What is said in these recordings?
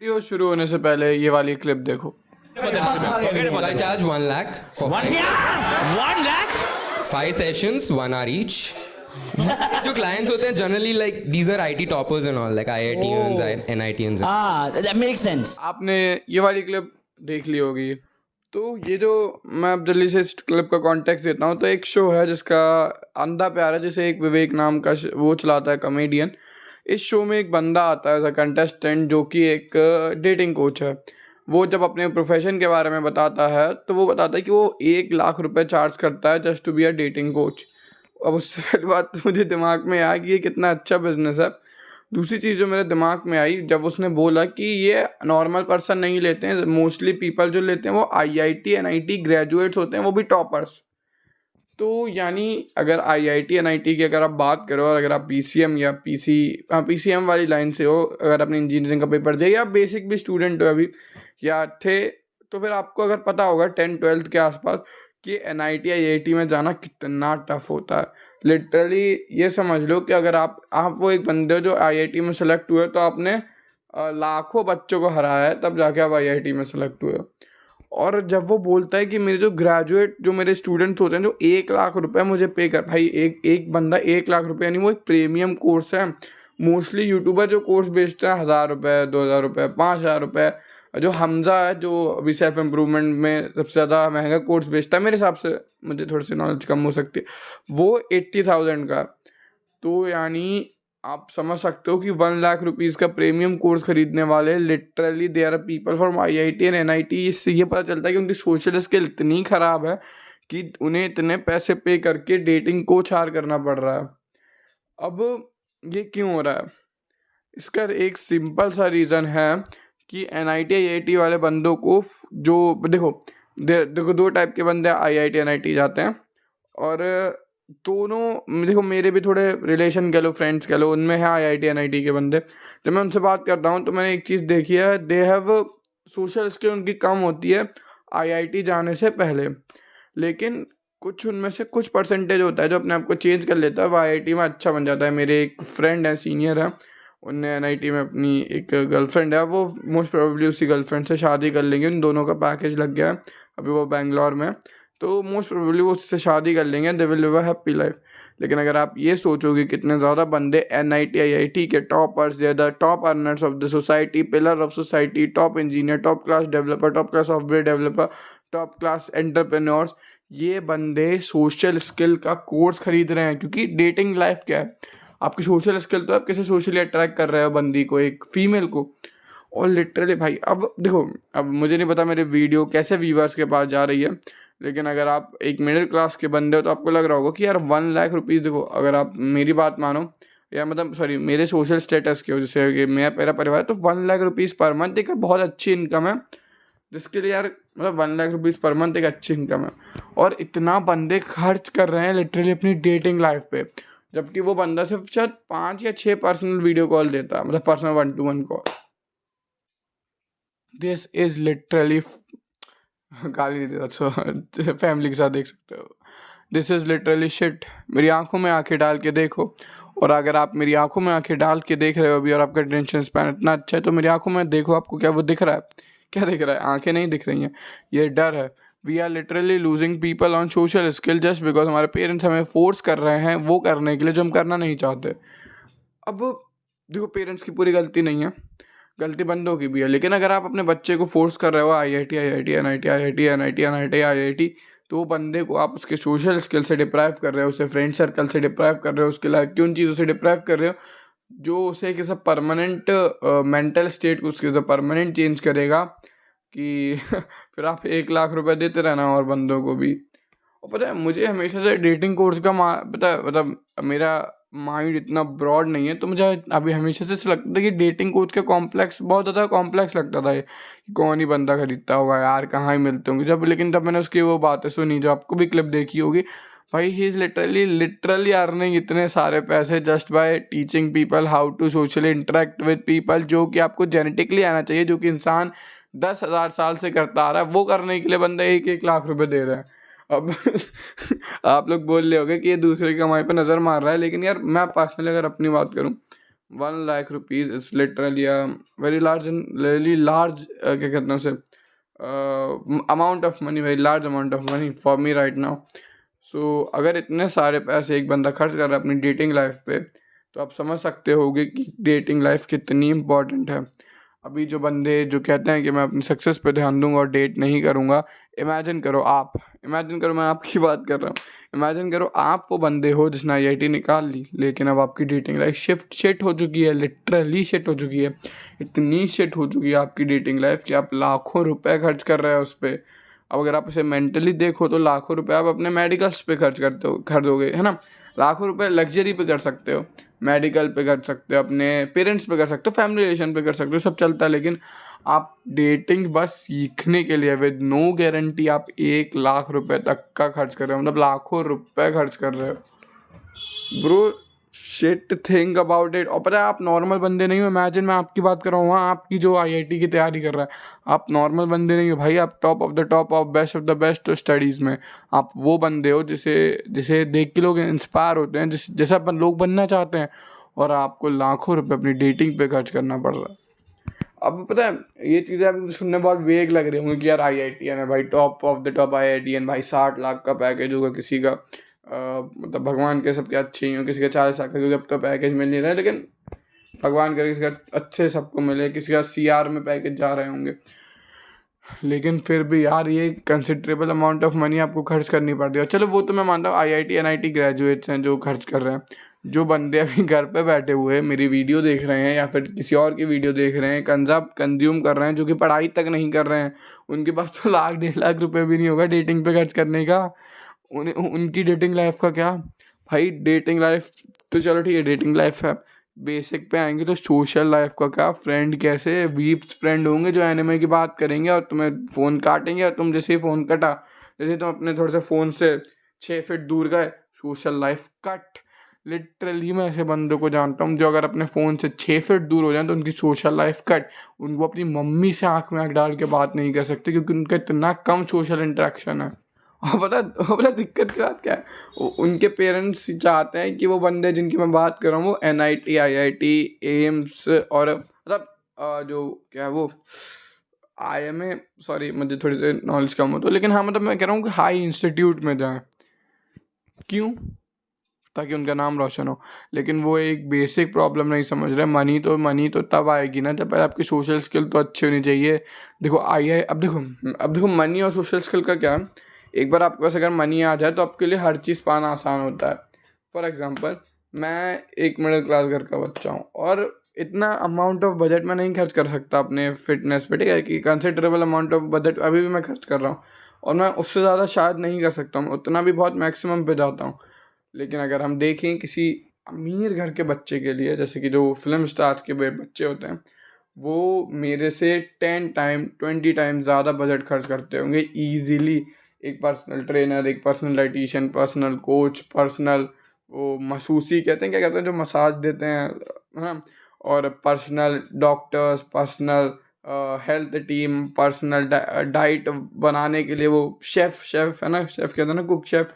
Video शुरू होने से पहले ये वाली क्लिप देखो। I charge 1 lakh for 1 lakh? 5 sessions, 1 hour each. जो clients होते हैं generally like these are IT toppers and all like IITians, NITians. That makes sense. आपने ये वाली क्लिप देख ली होगी। तो ये जो मैं अब जल्दी से इस क्लिप का कॉन्टेक्स्ट देता हूँ, तो एक शो है जिसका अंधा प्यार है, जिसे एक विवेक नाम का वो चलाता है, कॉमेडियन। इस शो में एक बंदा आता है एज अ कंटेस्टेंट जो कि एक डेटिंग कोच है। वो जब अपने प्रोफेशन के बारे में बताता है तो वो बताता है कि वो 1 लाख रुपए चार्ज करता है just to be a dating coach. अब उससे पहली बात तो मुझे दिमाग में आया कि ये कितना अच्छा बिजनेस है। दूसरी चीज़ जो मेरे दिमाग में आई जब उसने बोला कि ये नॉर्मल पर्सन नहीं लेते हैं, मोस्टली पीपल जो लेते हैं वो IIT NIT ग्रेजुएट्स होते हैं, वो भी टॉपर्स। तो यानी अगर IIT NIT की अगर आप बात करो और अगर आप PCM या PCM वाली लाइन से हो, अगर आपने इंजीनियरिंग का पेपर दिया या बेसिक भी स्टूडेंट हो अभी या थे, तो फिर आपको अगर पता होगा 10-12 के आसपास कि NIT या IIT में जाना कितना टफ होता है। लिटरली ये समझ लो कि अगर आप वो एक बंदे हो जो IIT में सेलेक्ट हुए, तो आपने लाखों बच्चों को हराया है, तब जाके आप IIT में सेलेक्ट हुए। और जब वो बोलता है कि मेरे जो मेरे स्टूडेंट्स होते हैं जो 1 लाख रुपए मुझे पे कर, भाई एक बंदा 1 लाख रुपए, यानी वो एक प्रीमियम कोर्स है। मोस्टली यूट्यूबर जो कोर्स बेचते हैं 1000 रुपये, 2000 रुपये, 5000 रुपये। जो हमजा है जो अभी सेल्फ इम्प्रूवमेंट में सबसे ज़्यादा महंगा कोर्स बेचता है मेरे हिसाब से, मुझे थोड़ी सी नॉलेज कम हो सकती है, वो 80,000 का। तो यानी आप समझ सकते हो कि 1 लाख रुपीज़ का प्रीमियम कोर्स खरीदने वाले literally they are people from IIT and NIT। इससे ये पता चलता है कि उनकी सोशल स्किल इतनी ख़राब है कि उन्हें इतने पैसे पे करके डेटिंग कोच हायर करना पड़ रहा है। अब ये क्यों हो रहा है? इसका एक सिंपल सा रीज़न है कि NIT IIT वाले बंदों को जो देखो 2 टाइप के बंदे IIT NIT जाते हैं, और दोनों देखो मेरे भी थोड़े रिलेशन कह लो, फ्रेंड्स कह लो, उनमें है IIT NIT के बंदे। जब मैं उनसे बात करता हूँ तो मैंने एक चीज़ देखी है, दे हैव सोशल स्किल उनकी कम होती है IIT जाने से पहले, लेकिन कुछ उनमें से कुछ परसेंटेज होता है जो अपने आप को चेंज कर लेता है, वो IIT में अच्छा बन जाता है। मेरे एक फ्रेंड है, सीनियर है, उनने NIT में अपनी एक गर्लफ्रेंड है, वो मोस्ट प्रोबेबली उसी गर्लफ्रेंड से शादी कर लेंगे, उन दोनों का पैकेज लग गया है, अभी वो बेंगलोर में, तो मोस्ट प्रोबेबली वो उससे शादी कर लेंगे, they will live a happy life. लेकिन अगर आप ये सोचोगे कितने ज़्यादा बंदे NIT IIT के toppers, they are the top earners of the society, pillar of society, top engineer, top class developer, top class software developer, top class entrepreneurs, ये बंदे सोशल स्किल का कोर्स खरीद रहे हैं। क्योंकि डेटिंग लाइफ क्या है, आपकी सोशल स्किल तो आप कैसे सोशली अट्रैक्ट कर रहे हो बंदी को, एक फीमेल को। और लिटरली भाई अब देखो, अब मुझे नहीं पता मेरे वीडियो कैसे व्यूवर्स के पास जा रही है, लेकिन अगर आप एक मिडिल क्लास के बंदे हो तो आपको लग रहा होगा कि यार 1 लाख रुपीज़, देखो अगर आप मेरी बात मानो या मतलब सॉरी मेरे सोशल स्टेटस के, जैसे कि मेरा परिवार, तो 1 लाख रुपीज़ पर मंथ एक बहुत अच्छी इनकम है, जिसके लिए यार मतलब 1 लाख रुपीज़ पर मंथ एक अच्छी इनकम है। और इतना बंदे खर्च कर रहे हैं लिटरली अपनी डेटिंग लाइफ पे, जबकि वो बंदा सिर्फ शायद 5 या 6 पर्सनल वीडियो कॉल देता है, मतलब personal 1-to-1 call. This is literally गाली नहीं देता, सो फैमिली के साथ देख सकते हो। This is literally shit. मेरी आंखों में आंखें डाल के देखो, और अगर आप मेरी आंखों में आंखें डाल के देख रहे हो अभी और आपका अटेंशन स्पैन इतना अच्छा है, तो मेरी आंखों में देखो, आपको क्या वो दिख रहा है? क्या दिख रहा है? आंखें नहीं दिख रही हैं, ये डर है। We are literally losing people on social skill just because हमारे पेरेंट्स हमें फोर्स कर रहे हैं वो करने के लिए जो हम करना नहीं चाहते। अब देखो पेरेंट्स की पूरी गलती नहीं है, गलती बंदों की भी है, लेकिन अगर आप अपने बच्चे को फोर्स कर रहे हो IIT NIT IIT, तो वो बंदे को आप उसके सोशल स्किल से डिप्राइव कर रहे हो, उससे फ्रेंड सर्कल से डिप्राइव कर रहे हो, उसके लाइफ की उन चीज़ों से डिप्राइव कर रहे हो जो उसे एक ऐसा परमानेंट मेंटल स्टेट को उसके परमानेंट चेंज करेगा कि फिर आप 1 लाख रुपए देते रहना और बंदों को भी। और पता है मुझे हमेशा से डेटिंग कोर्स का पता है, मतलब मेरा माइंड इतना ब्रॉड नहीं है, तो मुझे अभी हमेशा से लगता था कि डेटिंग कोच का कॉम्प्लेक्स बहुत ज़्यादा कॉम्प्लेक्स लगता था, ये कि कौन ही बंदा खरीदता होगा यार, कहाँ ही मिलते होंगे लेकिन जब मैंने उसकी वो बातें सुनी, जो आपको भी क्लिप देखी होगी, भाई ही इज़ लिटरली अर्निंग इतने सारे पैसे just by teaching people how to socially interact with people, जो कि आपको जेनेटिकली आना चाहिए, जो कि इंसान 10,000 साल से करता आ रहा है, वो करने के लिए बंदा 1-1 लाख रुपए दे रहा है। अब आप लोग बोल रहे होगे कि ये दूसरे की कमाई पर नज़र मार रहा है, लेकिन यार मैं पर्सनली अगर अपनी बात करूं, 1 lakh rupees it's literally very large क्या कहते हैं उसे, amount of money, very large amount of money for me right now. So अगर इतने सारे पैसे एक बंदा खर्च कर रहा है अपनी डेटिंग लाइफ पे, तो आप समझ सकते होगे कि डेटिंग लाइफ कितनी इम्पॉर्टेंट है। अभी जो बंदे जो कहते हैं कि मैं अपनी सक्सेस पे ध्यान दूंगा और डेट नहीं करूंगा, इमेजिन करो मैं आपकी बात कर रहा हूँ, इमेजिन करो आप वो बंदे हो जिसने IIT निकाल ली, लेकिन अब आपकी डेटिंग लाइफ शिट हो चुकी है, लिटरली शिट हो चुकी है। इतनी शिट हो चुकी है आपकी डेटिंग लाइफ कि आप लाखों रुपए खर्च कर रहे हो उस पर। अब अगर आप इसे मेंटली देखो तो लाखों रुपए आप अपने मेडिकल्स पे खर्च दोगे, है ना। लाखों रुपए लग्जरी पे कर सकते हो, मेडिकल पे कर सकते हो, अपने पेरेंट्स पे कर सकते हो, फैमिली रिलेशन पे कर सकते हो, सब चलता है। लेकिन आप डेटिंग बस सीखने के लिए विद नो गारंटी आप 1 लाख रुपए तक का खर्च कर रहे हो, मतलब लाखों रुपए खर्च कर रहे हो bro. Shit think about it. और पता है आप नॉर्मल बंदे नहीं हो, इमेजिन मैं आपकी बात कर रहा हूँ, आपकी जो IIT की तैयारी कर रहा है, आप नॉर्मल बंदे नहीं हो भाई, आप top of the top of best of the best studies में। आप वो बंदे हो जिसे देख के लोग इंस्पायर होते हैं, जैसा अपन लोग बनना चाहते हैं, और आपको लाखों रुपए अपनी डेटिंग पे खर्च करना पड़ रहा है। अब पता है ये चीज़ें आपको सुनने बहुत वेग लग रही होंगी कि यार IITian है भाई, top of the top IITian भाई, 60 लाख का पैकेज होगा किसी का, मतलब भगवान के सबके अच्छे ही हो, किसी का 40 लाख का, क्योंकि अब तो पैकेज मिल नहीं रहा है, लेकिन भगवान करे किसी का अच्छे सबको मिले, किसी का CR में पैकेज जा रहे होंगे। लेकिन फिर भी यार ये कंसिडरेबल अमाउंट ऑफ मनी आपको खर्च करनी पड़ती है। चलो वो तो मैं मानता हूँ IIT NIT ग्रेजुएट्स हैं जो खर्च कर रहे हैं। जो बंदे अभी घर पे बैठे हुए मेरी वीडियो देख रहे हैं या फिर किसी और की वीडियो देख रहे हैं, कंज्यूम कर रहे हैं, जो कि पढ़ाई तक नहीं कर रहे हैं, उनके पास तो 1-1.5 लाख रुपए भी नहीं होगा डेटिंग पे खर्च करने का। उनकी डेटिंग लाइफ का क्या भाई, डेटिंग लाइफ तो चलो ठीक है, डेटिंग लाइफ है, बेसिक पे आएंगे तो सोशल लाइफ का क्या, फ्रेंड कैसे वीप्स फ्रेंड होंगे जो एनिमे की बात करेंगे और तुम्हें फ़ोन काटेंगे, और तुम जैसे ही फ़ोन कटा, जैसे तुम अपने थोड़े से फ़ोन से 6 फीट दूर गए, सोशल लाइफ कट। लिटरली मैं ऐसे बंदों को जानता हूँ जो अगर अपने फ़ोन से 6 फीट दूर हो जाए तो उनकी सोशल लाइफ कट। उनको अपनी मम्मी से आँख में आँख डाल के बात नहीं कर सकते क्योंकि उनका इतना कम सोशल इंटरेक्शन है। और पता दिक्कत की बात क्या है, उनके पेरेंट्स चाहते हैं कि वो बंदे जिनकी मैं बात कर रहा हूँ वो NIT IIT एम्स और मतलब जो क्या है वो IMA, सॉरी मुझे थोड़ी सी नॉलेज कम हो तो, लेकिन हाँ मतलब मैं कह रहा हूँ कि हाई इंस्टीट्यूट में जाएं। क्यों? ताकि उनका नाम रोशन हो। लेकिन वो एक बेसिक प्रॉब्लम नहीं समझ रहे। मनी तो तब आएगी ना जब पहले आपकी सोशल स्किल तो अच्छी होनी चाहिए। देखो अब देखो मनी और सोशल स्किल का क्या है, एक बार आपके पास अगर मनी आ जाए तो आपके लिए हर चीज़ पाना आसान होता है। फॉर एग्जांपल मैं एक मिडिल क्लास घर का बच्चा हूँ और इतना अमाउंट ऑफ बजट मैं नहीं खर्च कर सकता अपने फिटनेस पे, ठीक है, कि कंसिडरेबल अमाउंट ऑफ बजट अभी भी मैं खर्च कर रहा हूँ और मैं उससे ज़्यादा शायद नहीं कर सकता हूँ, उतना भी बहुत मैक्सिमम पे जाता हूँ। लेकिन अगर हम देखें किसी अमीर घर के बच्चे के लिए, जैसे कि जो फिल्म स्टार्स के बच्चे होते हैं, वो मेरे से 10 टाइम 20 टाइम ज़्यादा बजट खर्च करते होंगे ईजीली। एक पर्सनल ट्रेनर, एक personal dietitian, personal coach, personal वो मसूसी कहते हैं, क्या कहते हैं जो मसाज देते हैं, है ना, और personal doctors, personal health team, personal diet बनाने के लिए वो शेफ़ है ना, शेफ़ कहते हैं ना, कुक शेफ़।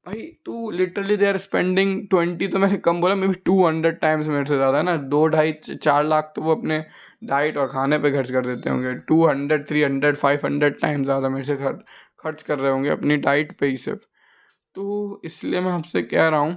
भाई तू लिटरली दे आर स्पेंडिंग 20, तो मैंने कम बोला, मे बी 200 टाइम्स मेरे से ज़्यादा है ना, 2-2.5-4 लाख तो वो अपने डाइट और खाने पे खर्च कर देते होंगे। 200, 300, 500 टाइम्स ज़्यादा मेरे से खर्च कर रहे होंगे अपनी डाइट पे ही सिर्फ। तो इसलिए मैं आपसे कह रहा हूँ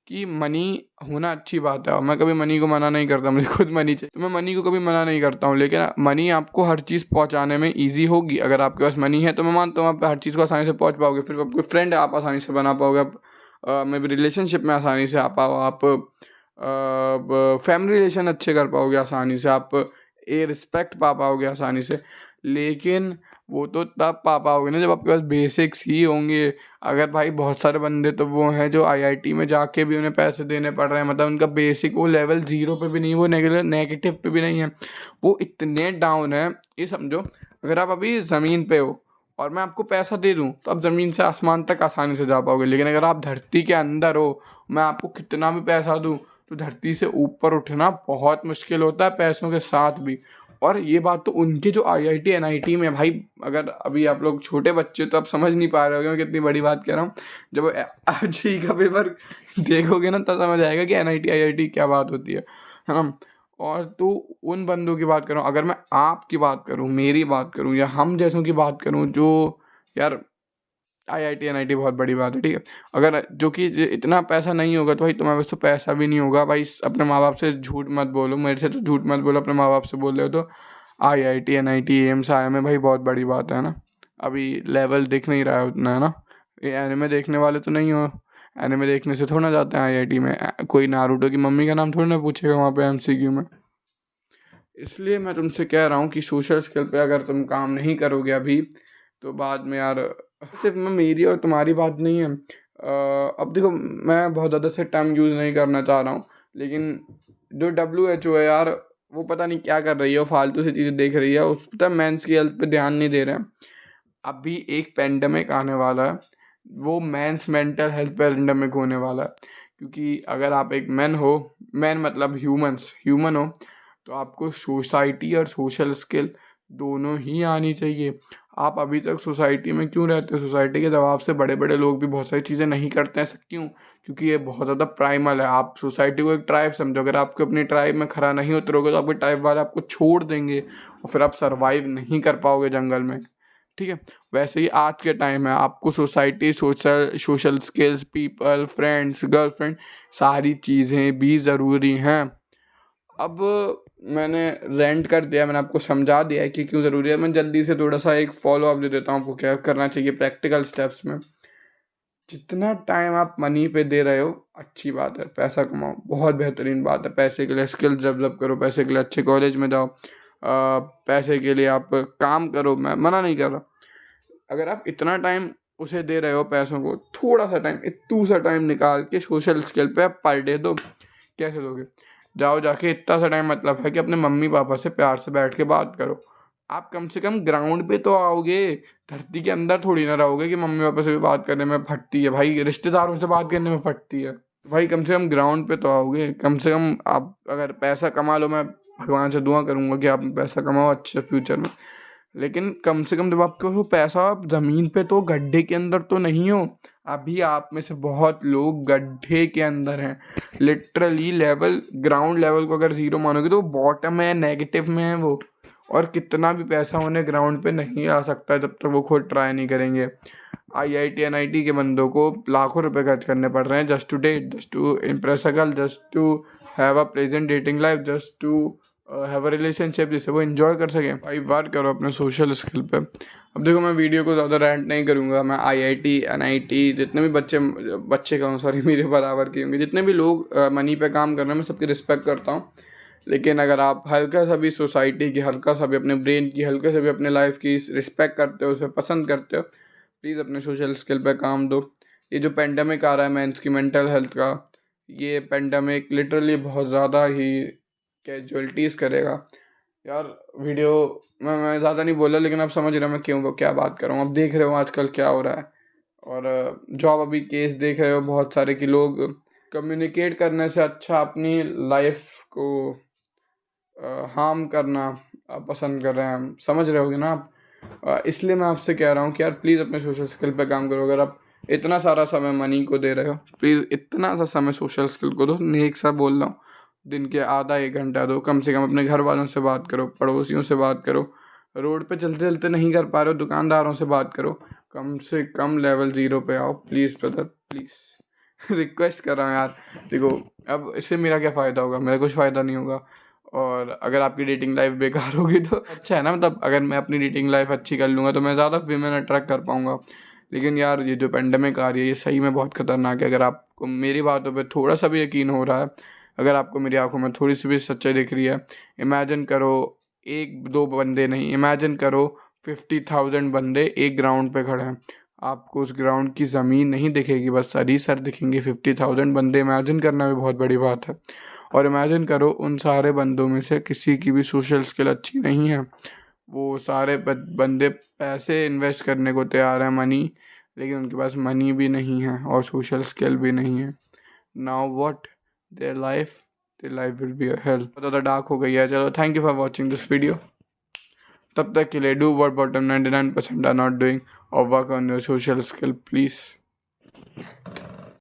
कि मनी होना अच्छी बात है और मैं कभी मनी को मना नहीं करता, मुझे खुद मनी चाहिए तो मैं मनी को कभी मना नहीं करता हूँ। लेकिन मनी आपको हर चीज़ पहुँचाने में ईजी होगी। अगर आपके पास मनी है तो मैं मानता हूँ आप हर चीज़ को आसानी से पहुँच पाओगे, फिर आपके फ्रेंड आप आसानी से बना पाओगे, आप मे बी रिलेशनशिप में आसानी से आ पाओ, आप फैमिली रिलेशन अच्छे कर पाओगे आसानी से, आप रिस्पेक्ट पा पाओगे आसानी से। लेकिन वो तो तब पा पाओगे ना जब आपके पास बेसिक्स ही होंगे। अगर भाई बहुत सारे बंदे तो वो हैं जो IIT में जाके भी उन्हें पैसे देने पड़ रहे हैं, मतलब उनका बेसिक वो लेवल 0 पे भी नहीं, वो नेगेटिव पे भी नहीं है, वो इतने डाउन है। ये समझो अगर आप अभी ज़मीन पे हो और मैं आपको पैसा दे दूं तो आप ज़मीन से आसमान तक आसानी से जा पाओगे। लेकिन अगर आप धरती के अंदर हो, मैं आपको कितना भी पैसा दूं तो धरती से ऊपर उठना बहुत मुश्किल होता है पैसों के साथ भी। और ये बात तो उनके जो IIT NIT में भाई, अगर अभी आप लोग छोटे बच्चे तो आप समझ नहीं पा रहे होगे मैं कितनी बड़ी बात कह रहा हूँ। जब RJE का पेपर देखोगे ना तब समझ आएगा कि NIT IIT क्या बात होती है। है ना। और तो उन बंदों की बात करूँ, अगर मैं आपकी बात करूँ, मेरी बात करूँ, या हम जैसों की बात करूँ, जो यार IIT NIT बहुत बड़ी बात है, ठीक है। अगर जो कि इतना पैसा नहीं होगा तो भाई तुम्हारे पास तो पैसा भी नहीं होगा भाई। अपने माँ बाप से झूठ मत बोलो, मेरे से तो झूठ मत बोलो, अपने माँ बाप से बोल रहे हो तो IIT NIT एम्स IIM भाई बहुत बड़ी बात है ना। अभी लेवल दिख नहीं रहा है उतना, है ना। ये एनिमे देखने वाले तो नहीं हो, एनिमे देखने से थोड़ा ना जाते हैं IIT में। कोई नारुतो की मम्मी का नाम थोड़ा ना पूछेगा वहाँ पे MCQ में। इसलिए मैं तुमसे कह रहा हूँ कि सोशल स्किल पे अगर तुम काम नहीं करोगे अभी, तो बाद में यार, सिर्फ मैं मेरी और तुम्हारी बात नहीं है। अब देखो, मैं बहुत ज़्यादा से टर्म यूज़ नहीं करना चाह रहा हूँ, लेकिन जो WHO है यार, वो पता नहीं क्या कर रही है, वो फालतू से चीज़ें देख रही है, उस पता है मेंस की हेल्थ पे ध्यान नहीं दे रहे हैं। अभी एक पेंडेमिक आने वाला है, वो मेंस मेंटल हेल्थ पेंडेमिक होने वाला है। क्योंकि अगर आप एक मैन हो, मैन मतलब ह्यूमन हो, तो आपको सोसाइटी और सोशल स्किल दोनों ही आनी चाहिए। आप अभी तक सोसाइटी में क्यों रहते हो? सोसाइटी के दबाव से बड़े बड़े लोग भी बहुत सारी चीज़ें नहीं करते हैं। ऐसा क्यों? क्योंकि ये बहुत ज़्यादा प्राइमल है। आप सोसाइटी को एक ट्राइब समझो, अगर आपको अपनी ट्राइब में खड़ा नहीं उतरोगे तो आपके ट्राइब वाले आपको छोड़ देंगे और फिर आप सर्वाइव नहीं कर पाओगे जंगल में, ठीक है। वैसे ही आज के टाइम है, आपको society, social skills, people, friends, girlfriend, सारी चीज़ें भी ज़रूरी हैं। अब मैंने रेंट कर दिया, मैंने आपको समझा दिया है कि क्यों ज़रूरी है। मैं जल्दी से थोड़ा सा एक फॉलो अप दे देता हूँ आपको, क्या करना चाहिए प्रैक्टिकल स्टेप्स में। जितना टाइम आप मनी पे दे रहे हो, अच्छी बात है, पैसा कमाओ, बहुत बेहतरीन बात है। पैसे के लिए स्किल्स डेवलप करो, पैसे के लिए अच्छे कॉलेज में जाओ, पैसे के लिए आप काम करो, मैं मना नहीं कर रहा। अगर आप इतना टाइम उसे दे रहे हो पैसों को, थोड़ा सा टाइम, इतू सा टाइम निकाल के सोशल स्किल पे आप पर डे दो। कैसे दोगे? जाओ जाके इतना सा टाइम, मतलब है कि अपने मम्मी पापा से प्यार से बैठ के बात करो। आप कम से कम ग्राउंड पे तो आओगे, धरती के अंदर थोड़ी ना रहोगे कि मम्मी पापा से भी बात करने में फटती है भाई, रिश्तेदारों से बात करने में फटती है भाई। कम से कम ग्राउंड पे तो आओगे, कम से कम आप अगर पैसा कमा लो, मैं भगवान से दुआ करूँगा कि आप पैसा कमाओ अच्छे फ्यूचर में, लेकिन कम से कम जब आपके पास वो पैसा, आप ज़मीन पे तो, गड्ढे के अंदर तो नहीं हो। अभी आप में से बहुत लोग गड्ढे के अंदर हैं, लिटरली। लेवल, ग्राउंड लेवल को अगर ज़ीरो मानोगे तो बॉटम है, नेगेटिव में है वो। और कितना भी पैसा उन्हें ग्राउंड पे नहीं आ सकता जब तक वो खुद ट्राई नहीं करेंगे। IIT NIT के बंदों को लाखों रुपए खर्च करने पड़ रहे हैं just to date, just to impress a girl, just to have a pleasant dating life, just to have a relationship जिससे वो इन्जॉय कर सकें। भाई बात करो अपने सोशल स्किल पे। अब देखो, मैं वीडियो को ज़्यादा रेंट नहीं करूँगा। मैं IIT NIT जितने भी बच्चे कहूँ, सॉरी, मेरे बराबर के होंगे, जितने भी लोग मनी पे काम कर रहे हैं, मैं सबकी रिस्पेक्ट करता हूँ। लेकिन अगर आप हल्का सा भी सोसाइटी की, हल्का सा भी अपने ब्रेन की, हल्का सा भी अपने लाइफ की रिस्पेक्ट करते हो, उसे पसंद करते हो, प्लीज़ अपने सोशल स्किल पे काम दो। ये जो पेंडेमिक आ रहा है मेंस की मेंटल हेल्थ का, ये पेंडेमिक लिटरली बहुत ज़्यादा ही कैजुअलिटीज़ करेगा यार। वीडियो मैं ज़्यादा नहीं बोला, लेकिन आप समझ रहे हो मैं क्यों क्या बात कर रहा हूँ। अब देख रहे हो आजकल क्या हो रहा है, और जॉब अभी केस देख रहे हो बहुत सारे कि लोग कम्युनिकेट करने से अच्छा अपनी लाइफ को हार्म करना पसंद कर रहे हैं। समझ रहे होगे ना आप। इसलिए मैं आपसे कह रहा हूँ कि यार प्लीज़ अपने सोशल स्किल पे काम करो। अगर आप इतना सारा समय मनी को दे रहे हो, प्लीज़ इतना सा समय सोशल स्किल को दो। नेक सा बोल रहा हूँ, दिन के आधा एक घंटा दो कम से कम। अपने घर वालों से बात करो, पड़ोसियों से बात करो, रोड पे चलते चलते नहीं कर पा रहे हो, दुकानदारों से बात करो। कम से कम लेवल 0 पे आओ प्लीज़ ब्रदर, प्लीज़। रिक्वेस्ट कर रहा हूँ यार। देखो, अब इससे मेरा क्या फ़ायदा होगा? मेरा कुछ फ़ायदा नहीं होगा। और अगर आपकी डेटिंग लाइफ बेकार होगी तो अच्छा है ना, मतलब अगर मैं अपनी डेटिंग लाइफ अच्छी कर लूँगा तो मैं ज़्यादा वीमेन अट्रैक्ट कर पाऊँगा। लेकिन यार ये जो पेंडेमिक आ रही है, ये सही में बहुत ख़तरनाक है। अगर आपको मेरी बातों पे थोड़ा सा भी यकीन हो रहा है, अगर आपको मेरी आंखों में थोड़ी सी भी सच्चाई दिख रही है, इमेजिन करो, एक दो बंदे नहीं, इमेजिन करो 50,000 बंदे एक ग्राउंड पे खड़े हैं। आपको उस ग्राउंड की ज़मीन नहीं दिखेगी, बस सर ही सर दिखेंगे। 50,000 बंदे इमेजिन करना भी बहुत बड़ी बात है। और इमेजिन करो उन सारे बंदों में से किसी की भी सोशल स्किल अच्छी नहीं है। वो सारे बंदे पैसे इन्वेस्ट करने को तैयार हैं, मनी, लेकिन उनके पास मनी भी नहीं है और सोशल स्किल भी नहीं है। Now what? There life will be a hell. बहुत ज़्यादा डार्क हो गई है। चलो, thank you for watching this video. तब तक के लिए do what bottom 99% are not doing, और work on your social skill please.